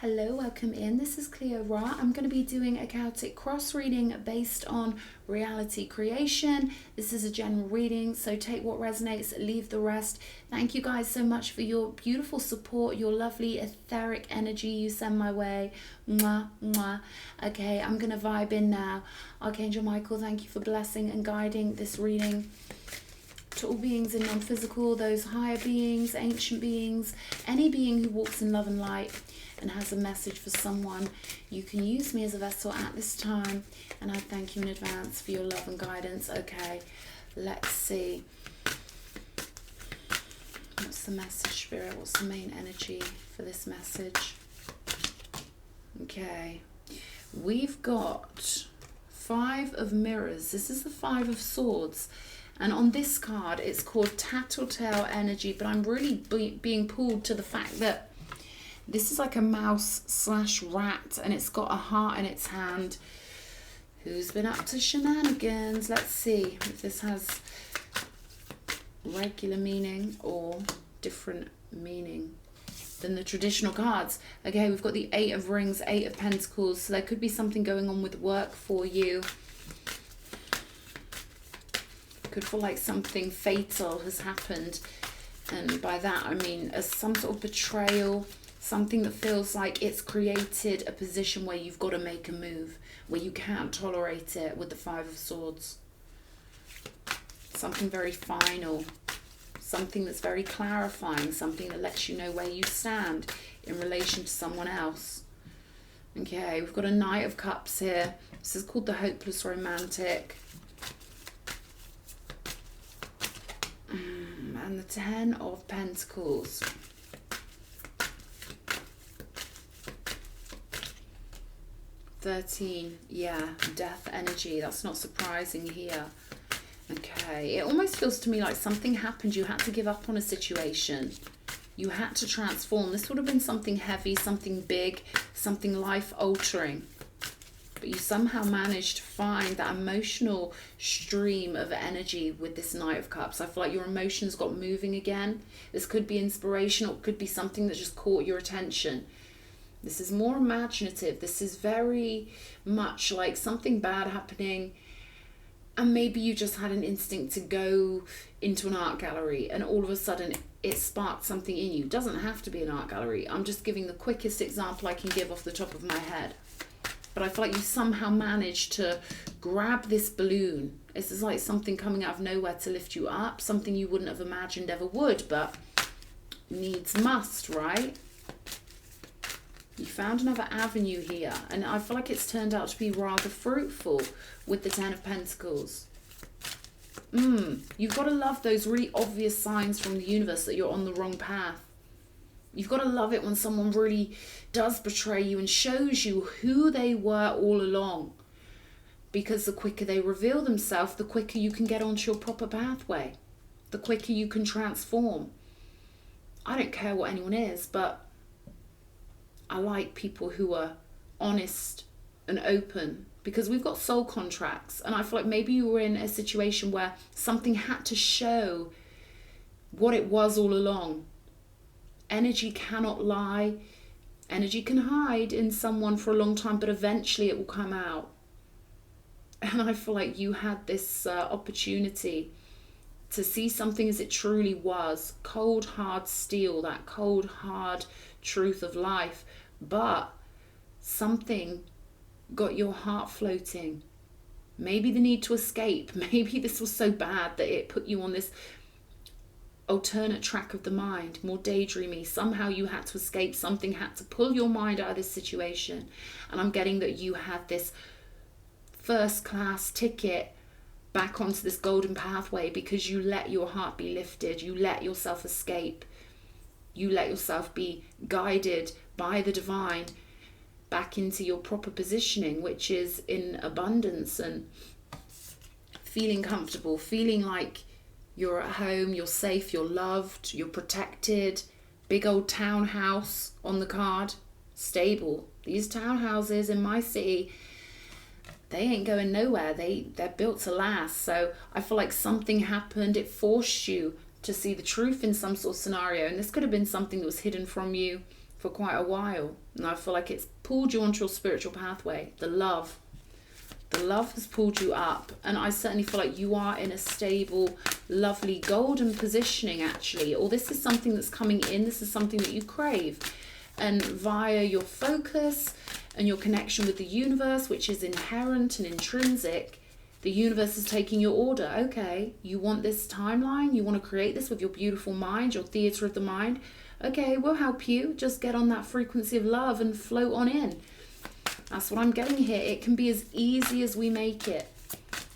Hello, welcome in. This is Cleo Ra. I'm going to be doing a chaotic cross reading based on reality creation. This is a general reading, so take what resonates, leave the rest. Thank you guys so much for your beautiful support, your lovely etheric energy you send my way. Mwah, mwah. Okay, I'm going to vibe in now. Archangel Michael, thank you for blessing and guiding this reading. To all beings in non-physical, those higher beings, ancient beings, any being who walks in love and light and has a message for someone, you can use me as a vessel at this time, and I thank you in advance for your love and guidance. Okay, let's see. What's the message, Spirit? What's the main energy for this message? Okay, we've got 5 of mirrors. This is the 5 of swords. And on this card, it's called Tattletale energy, but I'm really being pulled to the fact that this is like a mouse / rat, and it's got a heart in its hand. Who's been up to shenanigans? Let's see if this has regular meaning or different meaning than the traditional cards. Okay, we've got the 8 of rings, 8 of pentacles, so there could be something going on with work for you. Could feel like something fatal has happened, and by that I mean as some sort of betrayal, something that feels like it's created a position where you've got to make a move, where you can't tolerate it with the 5 of swords. Something very final, something that's very clarifying, something that lets you know where you stand in relation to someone else. Okay, we've got a Knight of Cups here. This is called the Hopeless Romantic. And the 10 of Pentacles. $13, yeah, death energy. That's not surprising here. Okay, it almost feels to me like something happened. You had to give up on a situation. You had to transform. This would have been something heavy, something big, something life-altering. But you somehow managed to find that emotional stream of energy with this Knight of Cups. I feel like your emotions got moving again. This could be inspirational. It could be something that just caught your attention. This is more imaginative. This is very much like something bad happening, and maybe you just had an instinct to go into an art gallery, and all of a sudden it sparked something in you. It doesn't have to be an art gallery. I'm just giving the quickest example I can give off the top of my head. But I feel like you somehow managed to grab this balloon. This is like something coming out of nowhere to lift you up, something you wouldn't have imagined ever would, but needs must, right? You found another avenue here, and I feel like it's turned out to be rather fruitful with the 10 of Pentacles. You've got to love those really obvious signs from the universe that you're on the wrong path. You've got to love it when someone really does betray you and shows you who they were all along. Because the quicker they reveal themselves, the quicker you can get onto your proper pathway. The quicker you can transform. I don't care what anyone is, but I like people who are honest and open, because we've got soul contracts, and I feel like maybe you were in a situation where something had to show what it was all along. Energy cannot lie. Energy can hide in someone for a long time, but eventually it will come out. And I feel like you had this opportunity to see something as it truly was. Cold, hard steel, that cold, hard truth of life. But something got your heart floating. Maybe the need to escape. Maybe this was so bad that it put you on this alternate track of the mind, more daydreamy. Somehow you had to escape. Something had to pull your mind out of this situation. And I'm getting that you had this first class ticket back onto this golden pathway because you let your heart be lifted. You let yourself escape. You let yourself be guided by the divine back into your proper positioning, which is in abundance and feeling comfortable, feeling like you're at home, you're safe, you're loved, you're protected. Big old townhouse on the card. Stable. These townhouses in my city, they ain't going nowhere. They're built to last. So I feel like something happened. It forced you to see the truth in some sort of scenario. And this could have been something that was hidden from you for quite a while. And I feel like it's pulled you onto your spiritual pathway. The love has pulled you up. And I certainly feel like you are in a stable, lovely, golden positioning actually. Or this is something that's coming in. This is something that you crave. And via your focus and your connection with the universe, which is inherent and intrinsic, the universe is taking your order. Okay, you want this timeline? You want to create this with your beautiful mind, your theatre of the mind? Okay, we'll help you. Just get on that frequency of love and float on in. That's what I'm getting here. It can be as easy as we make it.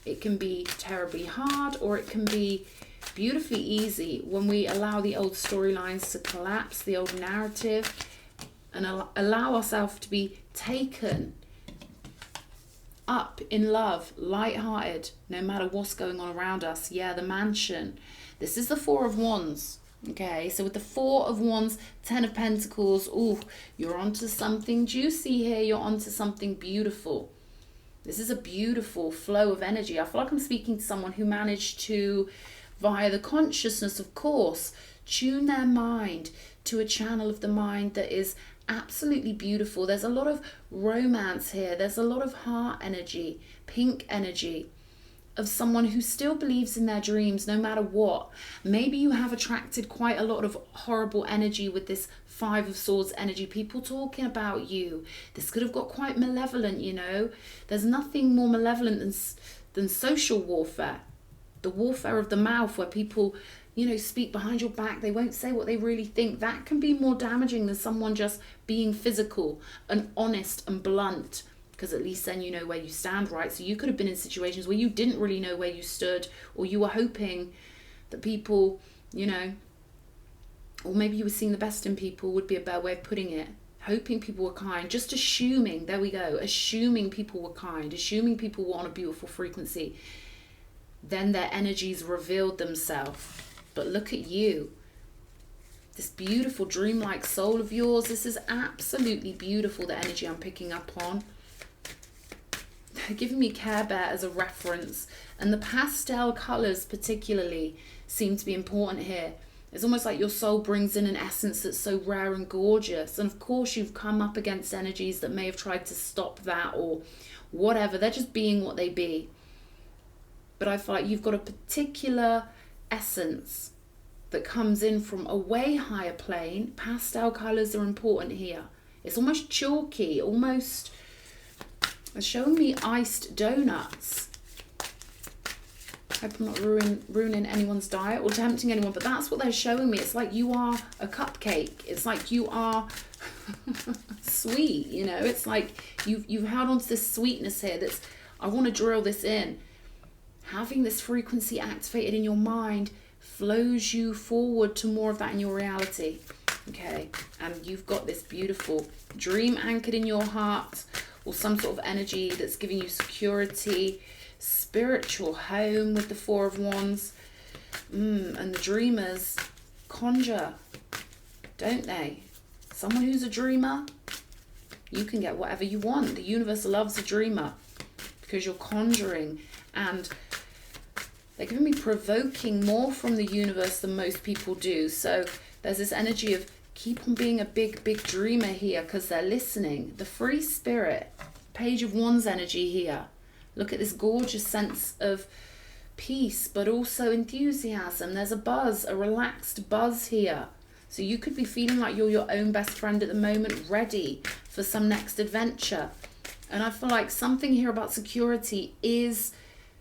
It can be terribly hard, or it can be beautifully easy when we allow the old storylines to collapse, the old narrative, and allow ourselves to be taken up in love, light-hearted, no matter what's going on around us. Yeah, the mansion. This is the Four of Wands. Okay, so with the Four of Wands, 10 of Pentacles, ooh, you're onto something juicy here. You're onto something beautiful. This is a beautiful flow of energy. I feel like I'm speaking to someone who managed to, via the consciousness, of course, tune their mind to a channel of the mind that is absolutely beautiful. There's a lot of romance here. There's a lot of heart energy, pink energy, of someone who still believes in their dreams no matter what. Maybe you have attracted quite a lot of horrible energy with this Five of Swords energy. People talking about you. This could have got quite malevolent, you know. There's nothing more malevolent than social warfare. The warfare of the mouth, where people, you know, speak behind your back. They won't say what they really think. That can be more damaging than someone just being physical and honest and blunt, because at least then you know where you stand, right? So you could have been in situations where you didn't really know where you stood, or you were hoping that people, you know, or maybe you were seeing the best in people, would be a better way of putting it. Hoping people were kind, just assuming, there we go, assuming people were kind, assuming people were on a beautiful frequency. Then their energies revealed themselves. But look at you. This beautiful dreamlike soul of yours. This is absolutely beautiful, the energy I'm picking up on. They're giving me Care Bear as a reference. And the pastel colours particularly seem to be important here. It's almost like your soul brings in an essence that's so rare and gorgeous. And of course you've come up against energies that may have tried to stop that or whatever. They're just being what they be. But I feel like you've got a particular essence that comes in from a way higher plane. Pastel colours are important here. It's almost chalky, almost, it's showing me iced donuts. I hope I'm not ruining anyone's diet or tempting anyone, but that's what they're showing me. It's like you are a cupcake. It's like you are sweet, you know. It's like you've held on to this sweetness here that's, I want to drill this in. Having this frequency activated in your mind flows you forward to more of that in your reality. Okay, and you've got this beautiful dream anchored in your heart, or some sort of energy that's giving you security, spiritual home with the Four of Wands. And the dreamers conjure, don't they? Someone who's a dreamer, you can get whatever you want. The universe loves a dreamer because you're conjuring, and they're giving me provoking more from the universe than most people do. So there's this energy of keep on being a big dreamer here, because they're listening. The free spirit, Page of Wands energy here. Look at this gorgeous sense of peace, but also enthusiasm. There's a buzz, a relaxed buzz here. So you could be feeling like you're your own best friend at the moment, ready for some next adventure. And I feel like something here about security is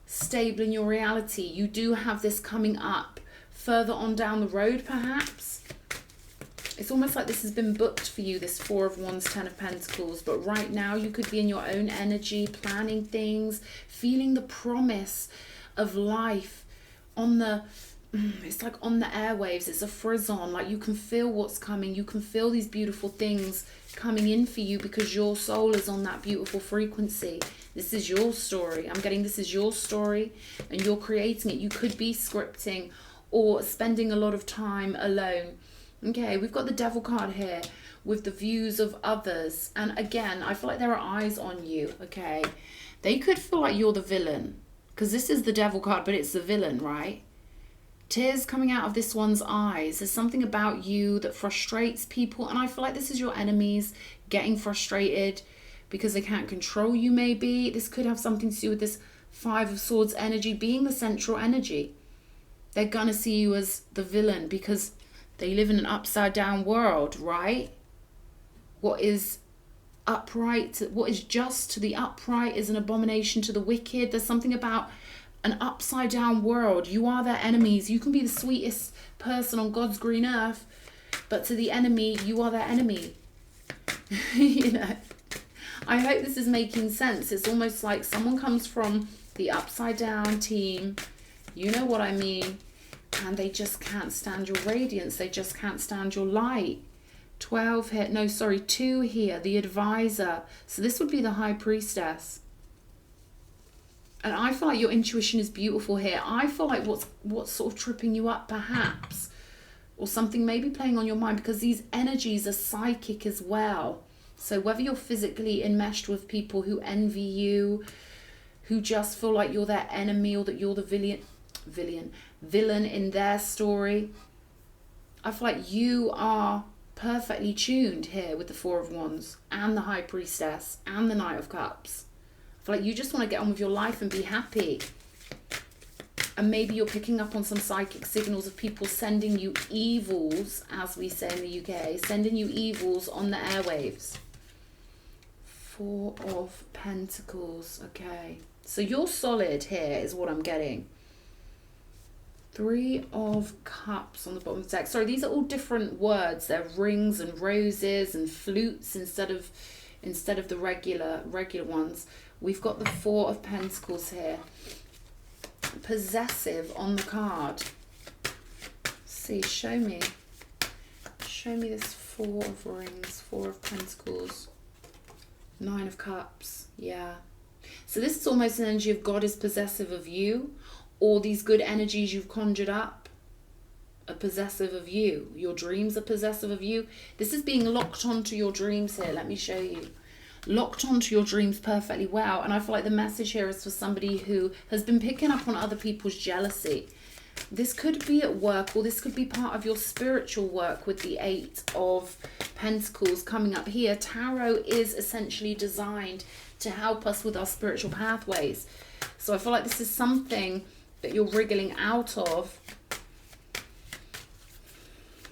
stable in your reality. You do have this coming up further on down the road, perhaps. It's almost like this has been booked for you, this Four of Wands, 10 of Pentacles. But right now you could be in your own energy, planning things, feeling the promise of life on the, it's like on the airwaves. It's a frisson, like you can feel what's coming. You can feel these beautiful things coming in for you because your soul is on that beautiful frequency. This is your story. I'm getting this is your story and you're creating it. You could be scripting or spending a lot of time alone. Okay, we've got the Devil card here with the views of others. And again, I feel like there are eyes on you, okay? They could feel like you're the villain, because this is the Devil card, but it's the villain, right? Tears coming out of this one's eyes. There's something about you that frustrates people. And I feel like this is your enemies getting frustrated because they can't control you, maybe. This could have something to do with this Five of Swords energy being the central energy. They're going to see you as the villain because they live in an upside down world, right? What is upright, what is just to the upright is an abomination to the wicked. There's something about an upside down world. You are their enemies. You can be the sweetest person on God's green earth, but to the enemy, you are their enemy. You know, I hope this is making sense. It's almost like someone comes from the upside down team, you know what I mean, and they just can't stand your radiance. They just can't stand your light. 12 here, no, sorry, 2 here, the advisor. So this would be the high priestess. And I feel like your intuition is beautiful here. I feel like what's sort of tripping you up perhaps, or something maybe playing on your mind, because these energies are psychic as well. So whether you're physically enmeshed with people who envy you, who just feel like you're their enemy, or that you're the villain in their story, I feel like you are perfectly tuned here with the Four of Wands and the High Priestess and the Knight of Cups. I feel like you just want to get on with your life and be happy. And maybe you're picking up on some psychic signals of people sending you evils, as we say in the UK, sending you evils on the airwaves. 4 of Pentacles, okay. So you're solid here is what I'm getting. 3 of Cups on the bottom of the deck. Sorry, these are all different words. They're rings and roses and flutes instead of the regular ones. We've got the 4 of Pentacles here. Possessive on the card. See, show me this 4 of rings, 4 of Pentacles, 9 of Cups. Yeah. So this is almost an energy of God is possessive of you, or these good energies you've conjured up are possessive of you. Your dreams are possessive of you. This is being locked onto your dreams here. Let me show you. Locked onto your dreams perfectly well. And I feel like the message here is for somebody who has been picking up on other people's jealousy. This could be at work, or this could be part of your spiritual work with the 8 of Pentacles coming up here. Tarot is essentially designed to help us with our spiritual pathways. So I feel like this is something that you're wriggling out of.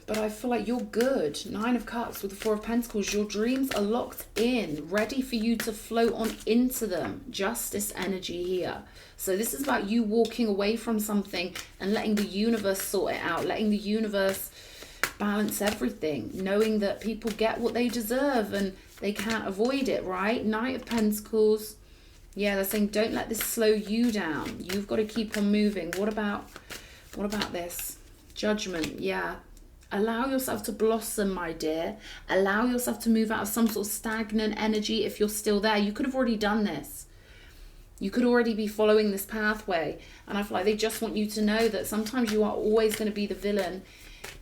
But I feel like you're good. 9 of Cups with the 4 of Pentacles. Your dreams are locked in, ready for you to float on into them. Justice energy here. So this is about you walking away from something and letting the universe sort it out. Letting the universe balance everything. Knowing that people get what they deserve and they can't avoid it, right? Knight of Pentacles. Yeah, they're saying don't let this slow you down. You've got to keep on moving. What about this? Judgment, yeah. Allow yourself to blossom, my dear. Allow yourself to move out of some sort of stagnant energy if you're still there. You could have already done this. You could already be following this pathway. And I feel like they just want you to know that sometimes you are always going to be the villain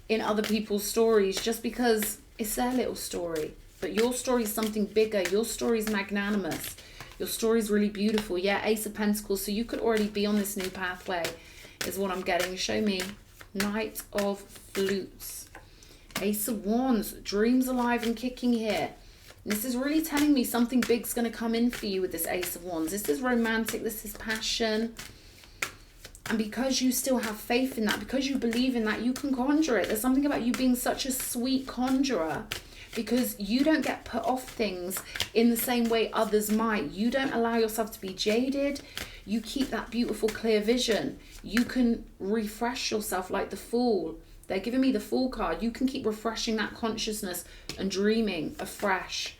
in other people's stories just because it's their little story. But your story is something bigger. Your story is magnanimous. Your story is really beautiful. Yeah, Ace of Pentacles. So you could already be on this new pathway is what I'm getting. Show me. Knight of Flutes. Ace of Wands. Dreams alive and kicking here. And this is really telling me something big's going to come in for you with this Ace of Wands. This is romantic. This is passion. And because you still have faith in that, because you believe in that, you can conjure it. There's something about you being such a sweet conjurer because you don't get put off things in the same way others might. You don't allow yourself to be jaded. You keep that beautiful clear vision. You can refresh yourself like the Fool. They're giving me the Fool card. You can keep refreshing that consciousness and dreaming afresh.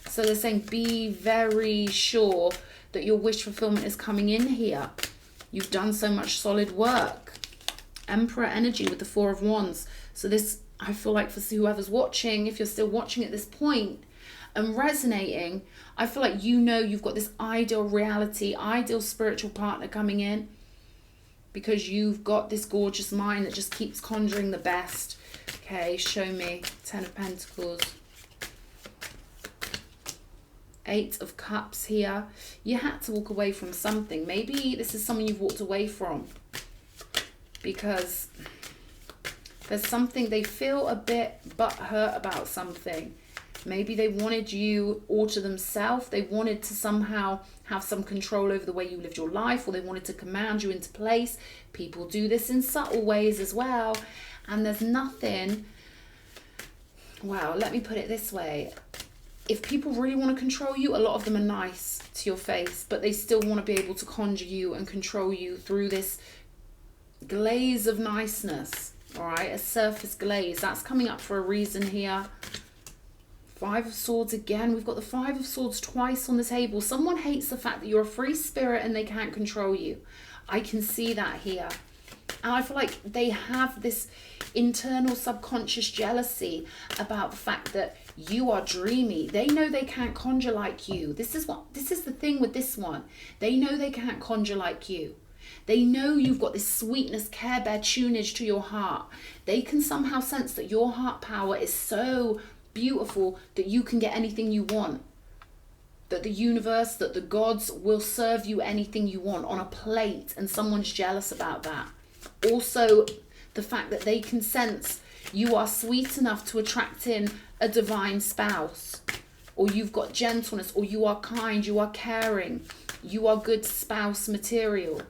So they're saying be very sure that your wish fulfillment is coming in here. You've done so much solid work. Emperor energy with the 4 of Wands. So this, I feel like for whoever's watching, if you're still watching at this point and resonating, I feel like you know you've got this ideal reality, ideal spiritual partner coming in because you've got this gorgeous mind that just keeps conjuring the best. Okay, show me. 10 of Pentacles. 8 of Cups here. You had to walk away from something. Maybe this is someone you've walked away from. because there's something, they feel a bit butthurt about something. Maybe they wanted you all to themselves. They wanted to somehow have some control over the way you lived your life, or they wanted to command you into place. People do this in subtle ways as well. And there's nothing, well, let me put it this way. If people really want to control you, a lot of them are nice to your face, but they still want to be able to conjure you and control you through this glaze of niceness. All right, a surface glaze. That's coming up for a reason here. Five of Swords again. We've got the Five of Swords twice on the table. Someone hates the fact that you're a free spirit and they can't control you. I can see that here. And I feel like they have this internal subconscious jealousy about the fact that you are dreamy. They know they can't conjure like you. This is the thing with this one. They know they can't conjure like you. They know you've got this sweetness, Care Bear tunage to your heart. They can somehow sense that your heart power is so beautiful that you can get anything you want. That the universe, that the gods will serve you anything you want on a plate, and someone's jealous about that. Also, the fact that they can sense you are sweet enough to attract in a divine spouse, or you've got gentleness, or you are kind, you are caring, you are good spouse material.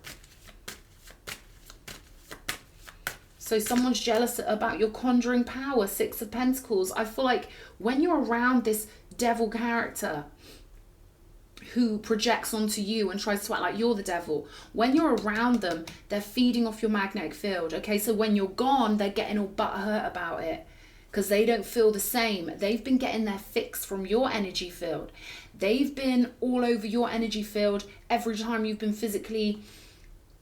So someone's jealous about your conjuring power, Six of Pentacles. I feel like when you're around this devil character who projects onto you and tries to act like you're the devil, when you're around them, they're feeding off your magnetic field. Okay, so when you're gone, they're getting all butthurt about it because they don't feel the same. They've been getting their fix from your energy field. They've been all over your energy field every time you've been physically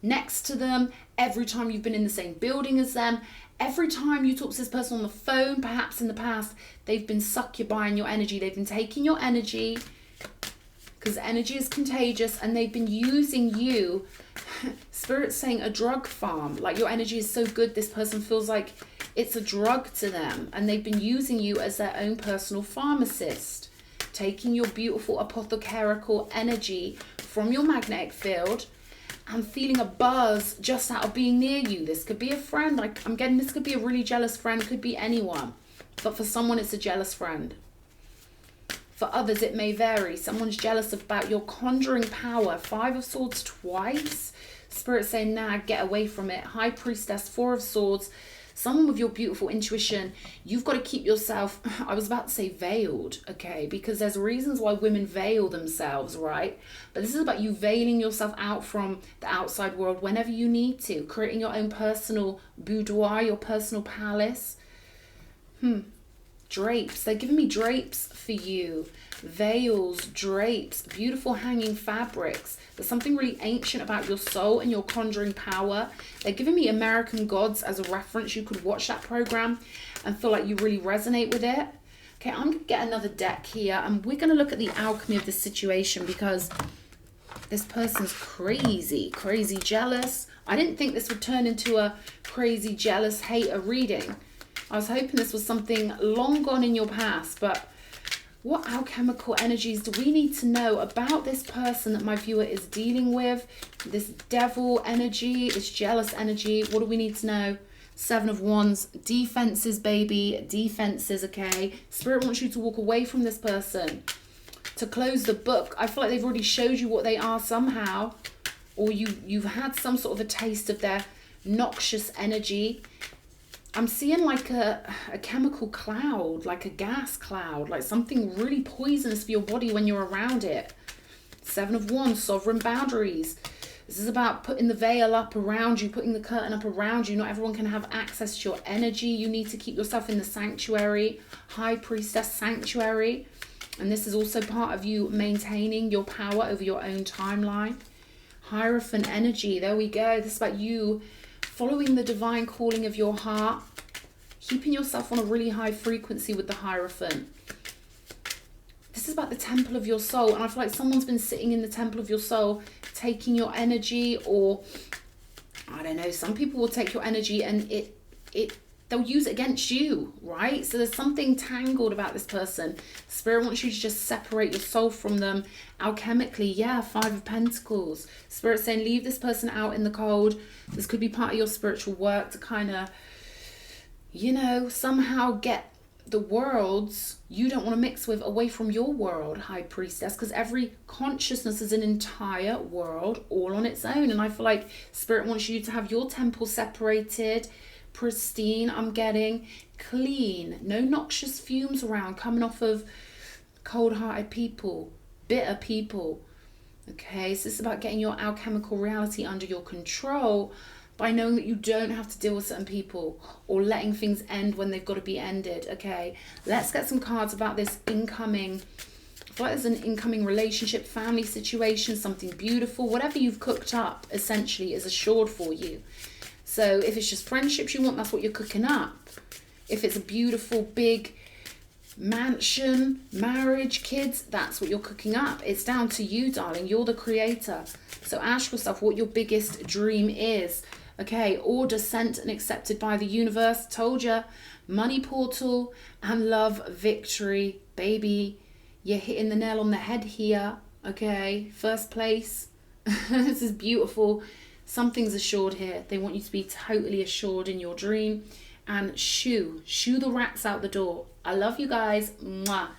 next to them, every time you've been in the same building as them, every time you talk to this person on the phone, perhaps in the past, they've been succubine your energy. They've been taking your energy, because energy is contagious, and they've been using you. Spirit's saying a drug farm. Like, your energy is so good, this person feels like it's a drug to them, and they've been using you as their own personal pharmacist, taking your beautiful apothecarical energy from your magnetic field. I'm feeling a buzz just out of being near you. This could be a friend. Like, I'm getting, this could be a really jealous friend. Could be anyone. But for someone, it's a jealous friend. For others, it may vary. Someone's jealous about your conjuring power. Five of Swords twice. Spirit saying, nah, get away from it. High Priestess, Four of Swords. Someone with your beautiful intuition, you've got to keep yourself, I was about to say veiled, okay? Because there's reasons why women veil themselves, right? But this is about you veiling yourself out from the outside world whenever you need to, creating your own personal boudoir, your personal palace. Drapes, they're giving me drapes for you. Veils, drapes, beautiful hanging fabrics. There's something really ancient about your soul and your conjuring power. They're giving me American Gods as a reference. You could watch that program and feel like you really resonate with it. Okay, I'm going to get another deck here, and we're going to look at the alchemy of this situation, because this person's crazy, crazy jealous. I didn't think this would turn into a crazy jealous hater reading. I was hoping this was something long gone in your past, but what alchemical energies do we need to know about this person that my viewer is dealing with? This devil energy, this jealous energy. What do we need to know? Seven of Wands. Defenses, baby. Defenses, okay? Spirit wants you to walk away from this person. To close the book. I feel like they've already showed you what they are somehow. Or you've had some sort of a taste of their noxious energy. I'm seeing like a chemical cloud, like a gas cloud, like something really poisonous for your body when you're around it. Seven of Wands, sovereign boundaries. This is about putting the veil up around you, putting the curtain up around you. Not everyone can have access to your energy. You need to keep yourself in the sanctuary, High Priestess sanctuary. And this is also part of you maintaining your power over your own timeline. Hierophant energy, there we go. This is about you following the divine calling of your heart, keeping yourself on a really high frequency with the Hierophant. This is about the temple of your soul, and I feel like someone's been sitting in the temple of your soul, taking your energy, or I don't know, some people will take your energy and it they'll use it against you, right? So there's something tangled about this person. Spirit wants you to just separate your soul from them alchemically. Yeah, Five of Pentacles. Spirit saying leave this person out in the cold. This could be part of your spiritual work to kind of, you know, somehow get the worlds you don't want to mix with away from your world, High Priestess, because every consciousness is an entire world all on its own. And I feel like Spirit wants you to have your temple separated, pristine, I'm getting clean, no noxious fumes around coming off of cold-hearted people, bitter people. Okay, so it's about getting your alchemical reality under your control by knowing that you don't have to deal with certain people or letting things end when they've got to be ended. Okay, let's get some cards about this incoming, I feel like there's an incoming relationship, family situation, something beautiful. Whatever you've cooked up essentially is assured for you. So if it's just friendships you want, that's what you're cooking up. If it's a beautiful big mansion, marriage, kids, that's what you're cooking up. It's down to you, darling. You're the creator. So ask yourself what your biggest dream is. Okay, order sent and accepted by the universe. Told you. Money portal and love victory. Baby, you're hitting the nail on the head here. Okay, first place. This is beautiful. Something's assured here. They want you to be totally assured in your dream. And shoo the rats out the door. I love you guys. Mwah.